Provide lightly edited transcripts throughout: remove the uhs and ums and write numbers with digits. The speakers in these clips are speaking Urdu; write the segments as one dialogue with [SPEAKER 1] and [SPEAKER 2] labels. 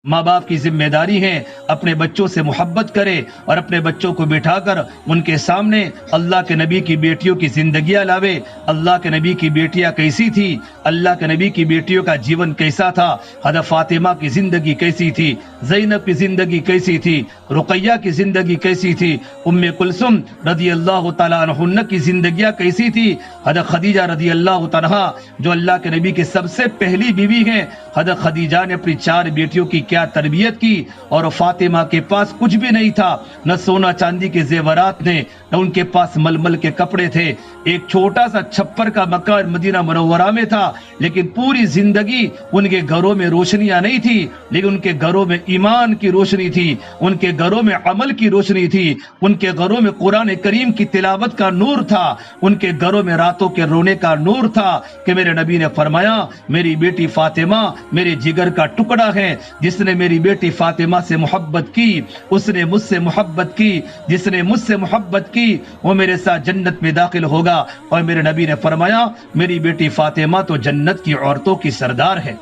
[SPEAKER 1] ماں باپ کی ذمہ داری ہے اپنے بچوں سے محبت کرے اور اپنے بچوں کو بٹھا کر ان کے سامنے اللہ کے نبی کی بیٹیوں کی زندگیاں لاوے۔ اللہ کے نبی کی بیٹیاں کیسی تھی، اللہ کے نبی کی بیٹیوں کا جیون کیسا تھا، حضرت فاطمہ کی زندگی کیسی تھی، زینب کی زندگی کیسی تھی، رقیہ کی زندگی کیسی تھی، ام کلثوم رضی اللہ تعالیٰ عنہن کی زندگیاں کیسی تھی، حضرت خدیجہ رضی اللہ تعالیٰ جو اللہ کے نبی کی سب سے پہلی بیوی ہیں، حضرت خدیجہ نے اپنی 4 بیٹیوں کی کیا تربیت کی، اور فاطمہ کے پاس کچھ بھی نہیں تھا، نہ سونا چاندی کے زیورات نے، نہ ان کے پاس ململ کے کپڑے تھے، ایک چھوٹا سا چھپر کا مکان مدینہ منورہ میں تھا، لیکن پوری زندگی ان کے گھروں میں روشنیاں نہیں تھی، لیکن ان کے گھروں میں ایمان کی روشنی تھی، ان کے گھروں میں عمل کی روشنی تھی، ان کے گھروں میں قرآن کریم کی تلاوت کا نور تھا، ان کے گھروں میں راتوں کے رونے کا نور تھا، کہ میرے نبی نے فرمایا میری بیٹی فاطمہ میرے جگر کا ٹکڑا ہے، جس نے میری بیٹی فاطمہ سے محبت کی اس نے مجھ سے محبت کی، جس نے مجھ سے محبت کی وہ میرے ساتھ جنت میں داخل ہوگا۔ اور میرے نبی نے فرمایا میری بیٹی فاطمہ تو جنت کی عورتوں کی سردار ہے۔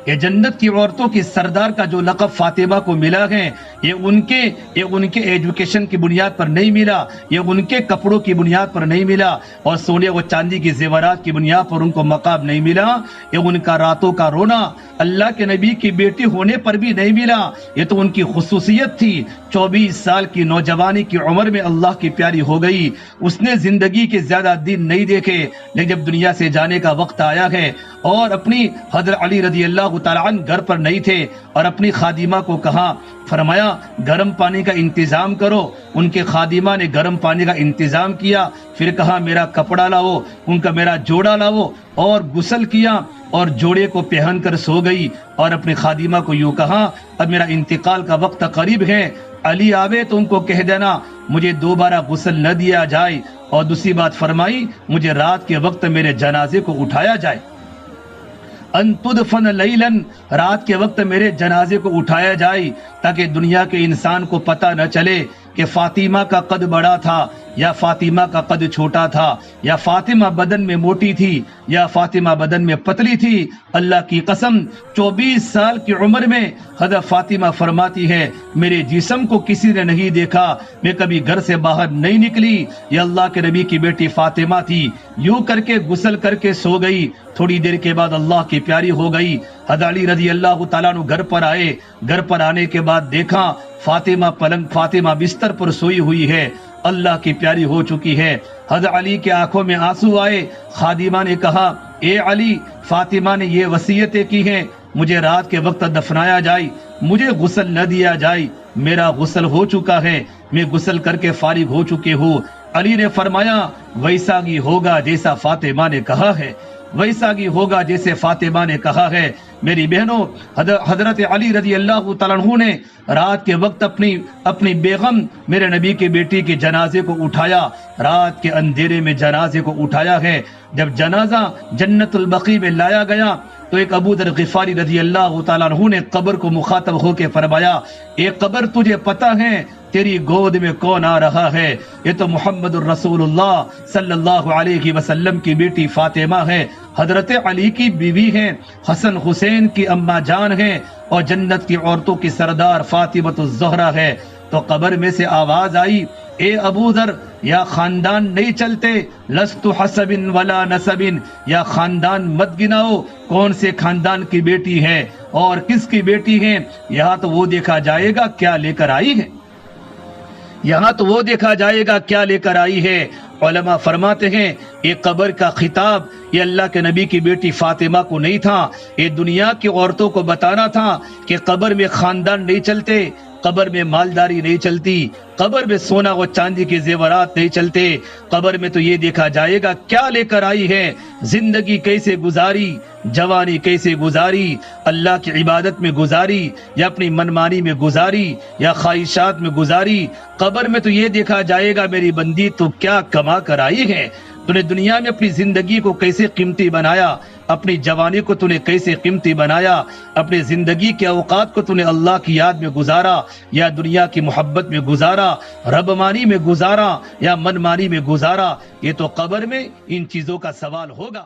[SPEAKER 1] یہ جنت کی عورتوں کی سردار کا جو لقب فاطمہ کو ملا ہے، یہ ان کے ایجوکیشن کی بنیاد پر نہیں ملا، یہ ان کے کپڑوں کی بنیاد پر نہیں ملا، اور سونے و چاندی کی زیورات کی بنیاد پر ان کو مقام نہیں ملا، یہ ان کا راتوں کا رونا اللہ کے نبی کی بیٹی ہونے پر بھی نہیں ملا، یہ تو ان کی خصوصیت تھی۔ 24 سال کی نوجوانی کی عمر میں اللہ کی پیاری ہو گئی، اس نے زندگی کے زیادہ دن نہیں دیکھے، لیکن جب دنیا سے جانے کا وقت آیا ہے اور اپنی حضرت علی رضی اللہ تعالیٰ عنہ گھر پر نہیں تھے، اور اپنی خادمہ کو کہا، فرمایا گرم پانی کا انتظام کرو، ان کے خادمہ نے گرم پانی کا انتظام کیا، پھر کہا میرا کپڑا لاؤ، ان کا میرا جوڑا لاؤ، اور غسل کیا اور جوڑے کو پہن کر سو گئی، اور اپنی خادمہ کو یوں کہا اب میرا انتقال کا وقت قریب ہے، علی آوے تو ان کو کہہ دینا مجھے دوبارہ غسل نہ دیا جائے، اور دوسری بات فرمائی مجھے رات کے وقت میرے جنازے کو اٹھایا جائے، ان تدفن لیلاً، رات کے وقت میرے جنازے کو اٹھایا جائے، تاکہ دنیا کے انسان کو پتہ نہ چلے کہ فاطمہ کا قد بڑا تھا یا فاطمہ کا قد چھوٹا تھا، یا فاطمہ بدن میں موٹی تھی یا فاطمہ بدن میں پتلی تھی۔ اللہ کی قسم 24 سال کی عمر میں حضرت فاطمہ فرماتی ہے میرے جسم کو کسی نے نہیں دیکھا، میں کبھی گھر سے باہر نہیں نکلی، یہ اللہ کے نبی کی بیٹی فاطمہ تھی، یوں کر کے غسل کر کے سو گئی، تھوڑی دیر کے بعد اللہ کی پیاری ہو گئی۔ حضرت علی رضی اللہ تعالیٰ عنہ گھر پر آئے، گھر پر آنے کے بعد دیکھا فاطمہ بستر پر سوئی ہوئی ہے، اللہ کی پیاری ہو چکی ہے۔ حضرت علی کے آنکھوں میں آنسو آئے، خادمہ نے کہا اے علی فاطمہ نے یہ وصیتیں کی ہیں مجھے رات کے وقت دفنایا جائے، مجھے غسل نہ دیا جائے، میرا غسل ہو چکا ہے، میں غسل کر کے فارغ ہو چکے ہوں۔ علی نے فرمایا ویسا ہی ہوگا جیسا فاطمہ نے کہا ہے، ویسا ہی ہوگا جیسے فاطمہ نے کہا ہے۔ میری بہنوں، حضرت علی رضی اللہ تعالیٰ عنہ نے رات کے وقت اپنی بیگم میرے نبی کی بیٹی کے جنازے کو اٹھایا، رات کے اندھیرے میں جنازے کو اٹھایا ہے۔ جب جنازہ جنت البقیع میں لایا گیا تو ایک ابو ذر غفاری رضی اللہ تعالیٰ عنہ نے قبر کو مخاطب ہو کے فرمایا اے قبر تجھے پتہ ہے تیری گود میں کون آ رہا ہے؟ یہ تو محمد الرسول اللہ صلی اللہ علیہ وسلم کی بیٹی فاطمہ ہے، حضرت علی کی بیوی ہیں، حسن حسین کی اماں جان ہیں، اور جنت کی عورتوں کی سردار فاطمہ الزہرا ہے۔ تو قبر میں سے آواز آئی اے ابو ذر یا خاندان نہیں چلتے، لست حسب ولا نسب، یا خاندان مت گناؤ کون سے خاندان کی بیٹی ہے اور کس کی بیٹی ہے، یہاں تو وہ دیکھا جائے گا کیا لے کر آئی ہے، یہاں تو وہ دیکھا جائے گا کیا لے کر آئی ہے۔ علماء فرماتے ہیں یہ قبر کا خطاب یہ اللہ کے نبی کی بیٹی فاطمہ کو نہیں تھا، یہ دنیا کی عورتوں کو بتانا تھا کہ قبر میں خاندان نہیں چلتے، قبر میں مالداری نہیں چلتی، قبر میں سونا و چاندی کے زیورات نہیں چلتے، قبر میں تو یہ دیکھا جائے گا کیا لے کر آئی ہے، زندگی کیسے گزاری، جوانی کیسے گزاری، اللہ کی عبادت میں گزاری یا اپنی منمانی میں گزاری یا خواہشات میں گزاری، قبر میں تو یہ دیکھا جائے گا میری بندی تو کیا کما کر آئی ہے، تو نے دنیا میں اپنی زندگی کو کیسے قیمتی بنایا، اپنی جوانی کو تو نے کیسے قیمتی بنایا، اپنی زندگی کے اوقات کو تو نے اللہ کی یاد میں گزارا یا دنیا کی محبت میں گزارا، رب مانی میں گزارا یا من مانی میں گزارا، یہ تو قبر میں ان چیزوں کا سوال ہوگا۔